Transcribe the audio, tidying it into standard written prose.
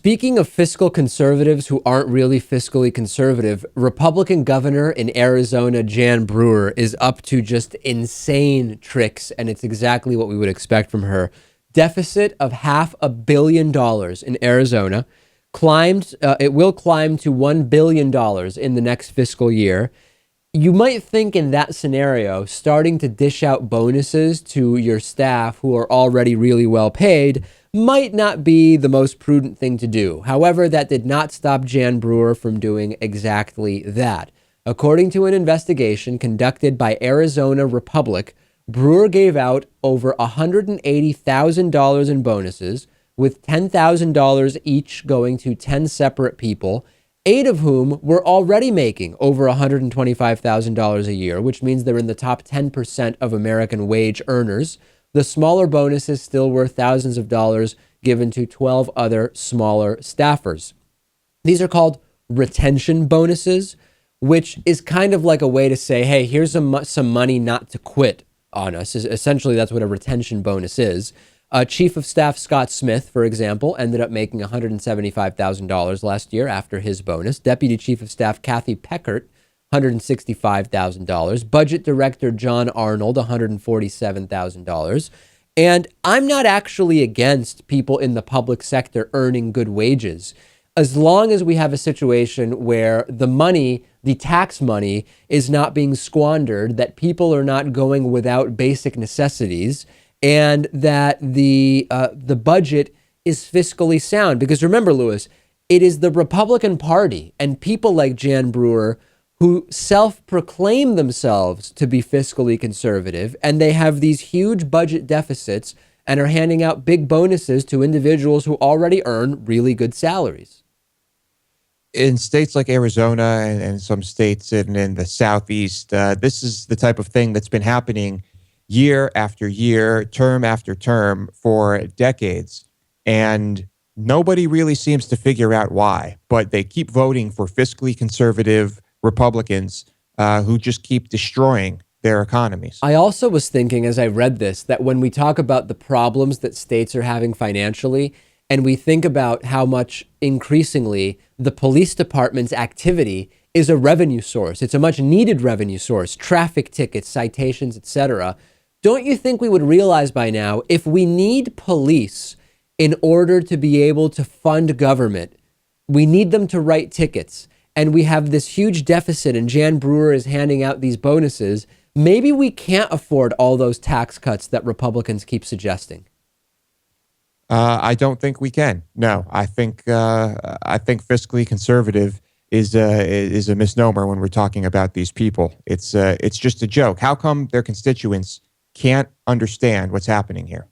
Speaking of fiscal conservatives who aren't really fiscally conservative, Republican governor in Arizona, Jan Brewer, is up to just insane tricks, and it's exactly what we would expect from her. Deficit of $500 million in Arizona it will climb to $1 billion in the next fiscal year. You might think in that scenario, starting to dish out bonuses to your staff who are already really well paid might not be the most prudent thing to do. However, that did not stop Jan Brewer from doing exactly that. According to an investigation conducted by Arizona Republic, Brewer gave out over $180,000 in bonuses, with $10,000 each going to 10 separate people, 8 of whom were already making over $125,000 a year, which means they're in the top 10% of American wage earners. The smaller bonuses still were thousands of dollars given to 12 other smaller staffers. These are called retention bonuses, which is kind of like a way to say, hey, here's some money not to quit on us. Essentially, that's what a retention bonus is. Chief of Staff Scott Smith, for example, ended up making $175,000 last year after his bonus. Deputy Chief of Staff Kathy Peckert, $165,000. Budget Director John Arnold, $147,000. And I'm not actually against people in the public sector earning good wages, as long as we have a situation where the money, the tax money, is not being squandered, that people are not going without basic necessities, and that the budget is fiscally sound. Because remember, Lewis, it is the Republican Party and people like Jan Brewer who self-proclaim themselves to be fiscally conservative, and they have these huge budget deficits and are handing out big bonuses to individuals who already earn really good salaries. In states like Arizona and some states in the Southeast, this is the type of thing that's been happening year after year, term after term for decades. And nobody really seems to figure out why, but they keep voting for fiscally conservative Republicans who just keep destroying their economies. I also was thinking as I read this that when we talk about the problems that states are having financially, and we think about how much increasingly the police department's activity is a revenue source, it's a much needed revenue source, traffic tickets, citations, etc. Don't you think we would realize by now, if we need police in order to be able to fund government, we need them to write tickets, and we have this huge deficit and Jan Brewer is handing out these bonuses, maybe we can't afford all those tax cuts that Republicans keep suggesting? I don't think we can. No, I think fiscally conservative is a misnomer when we're talking about these people. It's just a joke. How come their constituents can't understand what's happening here?